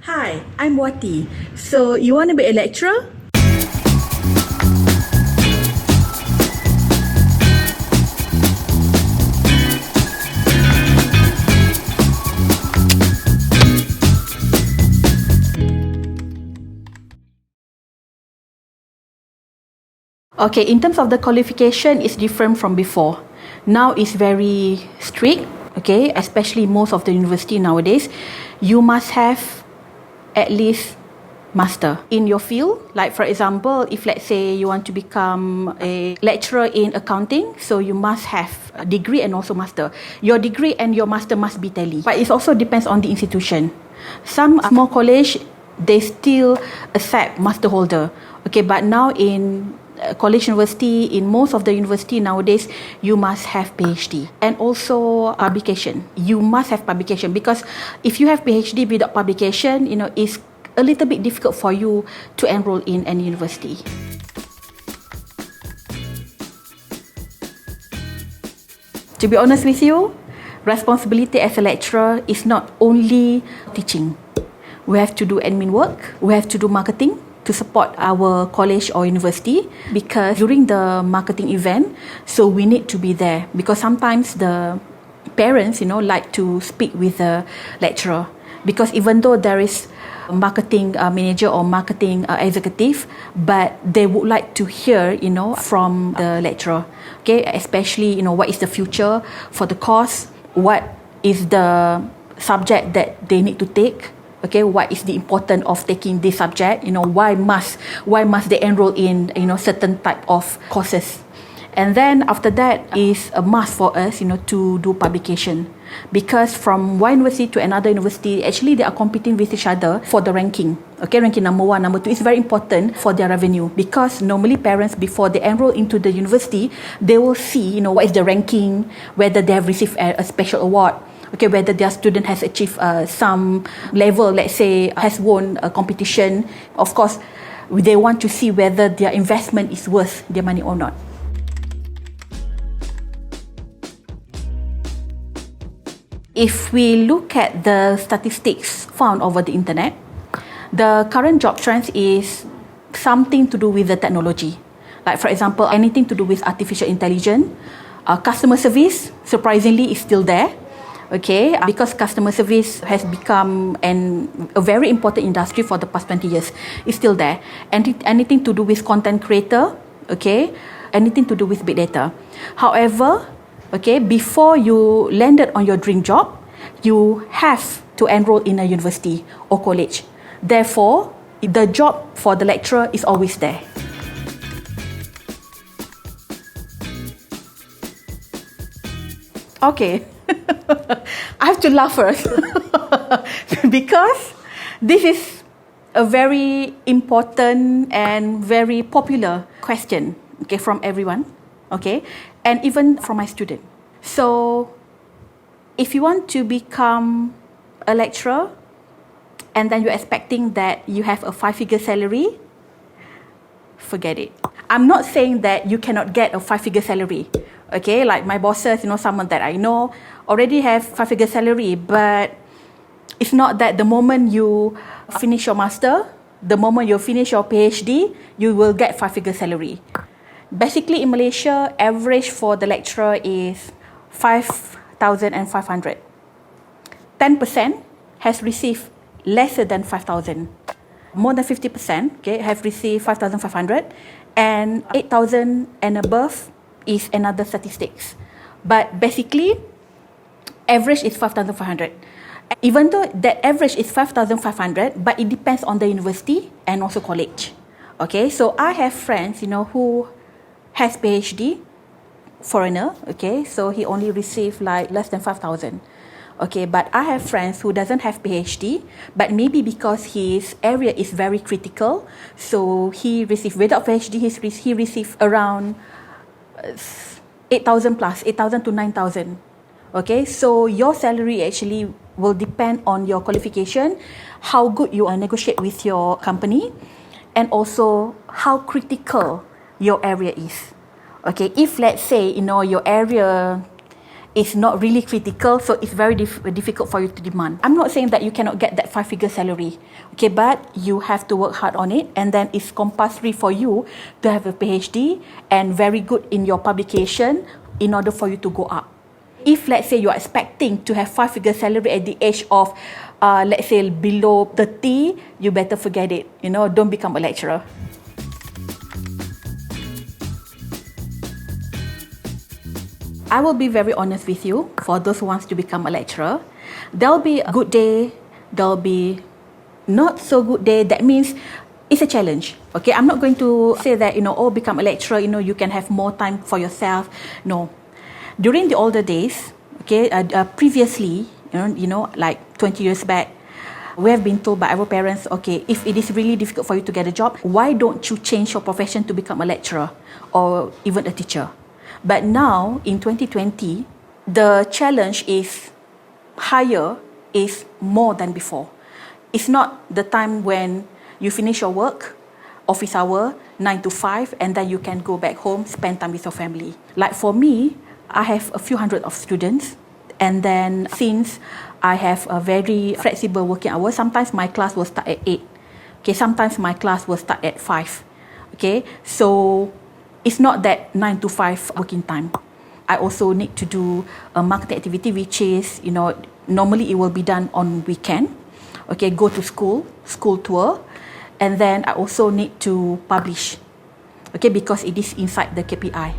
Hi, I'm Watie. So, you want to be a lecturer? Okay, in terms of the qualification, it's different from before. Now it's very strict, okay, especially most of the university nowadays. You must have at least master in your field. Like for example, if let's say you want to become a lecturer in accounting, so you must have a degree and also master. Your degree and your master must be tally. But it also depends on the institution. Some small college, they still accept master holder. Okay, but now in college university, in most of the university nowadays, you must have PhD and also publication. You must have publication, because if you have PhD without publication, it's a little bit difficult for you to enroll in any university. To be honest with you, responsibility as a lecturer is not only teaching. We have to do admin work, we have to do marketing to support our college or university, because during the marketing event, so we need to be there, because sometimes the parents, like to speak with the lecturer, because even though there is a marketing manager or marketing executive, but they would like to hear, from the lecturer, okay, especially, what is the future for the course, what is the subject that they need to take. Okay, what is the importance of taking this subject? Why must they enroll in certain type of courses? And then after that is a must for us, to do publication, because from one university to another university, actually they are competing with each other for the ranking. Okay, ranking number 1, number 2 is very important for their revenue, because normally parents, before they enroll into the university, they will see, what is the ranking, whether they have received a special award. Okay, whether their student has achieved some level, let's say, has won a competition. Of course, they want to see whether their investment is worth their money or not. If we look at the statistics found over the internet, the current job trends is something to do with the technology. Like for example, anything to do with artificial intelligence. Customer service, surprisingly, is still there. Okay, because customer service has become a very important industry for the past 20 years. It's still there. And anything to do with content creator, okay, anything to do with big data. However, okay, before you landed on your dream job, you have to enroll in a university or college. Therefore, the job for the lecturer is always there. Okay. I have to laugh first because this is a very important and very popular question, okay, from everyone, okay, and even from my student. So, if you want to become a lecturer and then you're expecting that you have a 5-figure salary, forget it. I'm not saying that you cannot get a 5-figure salary. Okay, like my bosses, someone that I know already have 5-figure salary, but it's not that the moment you finish your master, the moment you finish your PhD, you will get 5-figure salary. Basically, in Malaysia, average for the lecturer is 5,500. 10% has received lesser than 5,000. More than 50%, okay, have received 5,500, and 8,000 and above is another statistics. But basically, average is 5,500. Even though that average is 5,500, but it depends on the university and also college. Okay, so I have friends, who has PhD, foreigner, okay, so he only received like less than 5,000. Okay, but I have friends who doesn't have PhD, but maybe because his area is very critical, so he received, without PhD, he received around 8,000 plus, 8,000 to 9,000. Okay, so your salary actually will depend on your qualification, how good you negotiate with your company, and also how critical your area is. Okay, if let's say, your area is not really critical, so it's very difficult for you to demand. I'm not saying that you cannot get that 5-figure salary, okay, but you have to work hard on it, and then it's compulsory for you to have a PhD and very good in your publication in order for you to go up. If let's say you are expecting to have 5-figure salary at the age of let's say below 30, you better forget it. Don't become a lecturer. I will be very honest with you. For those who wants to become a lecturer, there'll be a good day, there'll be not so good day. That means it's a challenge. Okay, I'm not going to say that become a lecturer, you can have more time for yourself. No. During the older days, okay, previously, like 20 years back, we have been told by our parents, okay, if it is really difficult for you to get a job, why don't you change your profession to become a lecturer or even a teacher? But now, in 2020, the challenge is higher, is more than before. It's not the time when you finish your work, office hour, 9 to 5, and then you can go back home, spend time with your family. Like for me, I have a few hundred of students, and then since I have a very flexible working hours, sometimes my class will start at 8. Okay, sometimes my class will start at 5. Okay, so it's not that 9 to 5 working time. I also need to do a marketing activity, which is, normally it will be done on weekend. Okay, go to school tour, and then I also need to publish. Okay, because it is inside the KPI.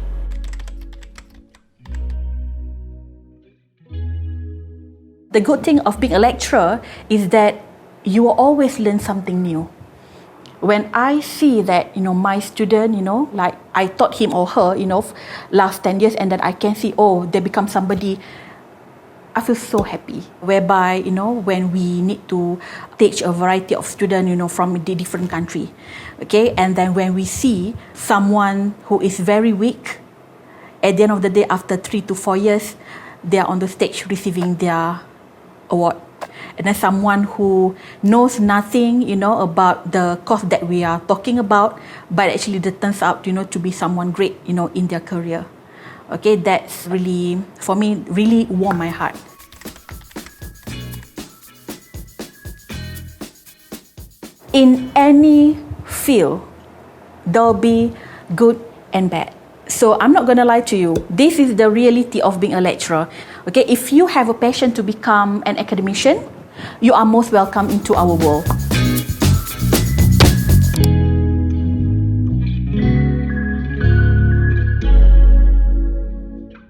The good thing of being a lecturer is that you will always learn something new. When I see that, my student, like I taught him or her, last 10 years, and then I can see, they become somebody, I feel so happy. Whereby, when we need to teach a variety of students, from the different country, okay, and then when we see someone who is very weak, at the end of the day, after 3 to 4 years, they are on the stage receiving their award. And then someone who knows nothing, about the course that we are talking about, but actually that turns out, to be someone great, in their career. Okay, that's really, for me, really warm my heart. In any field, there'll be good and bad. So I'm not going to lie to you. This is the reality of being a lecturer. Okay, if you have a passion to become an academician, you are most welcome into our world.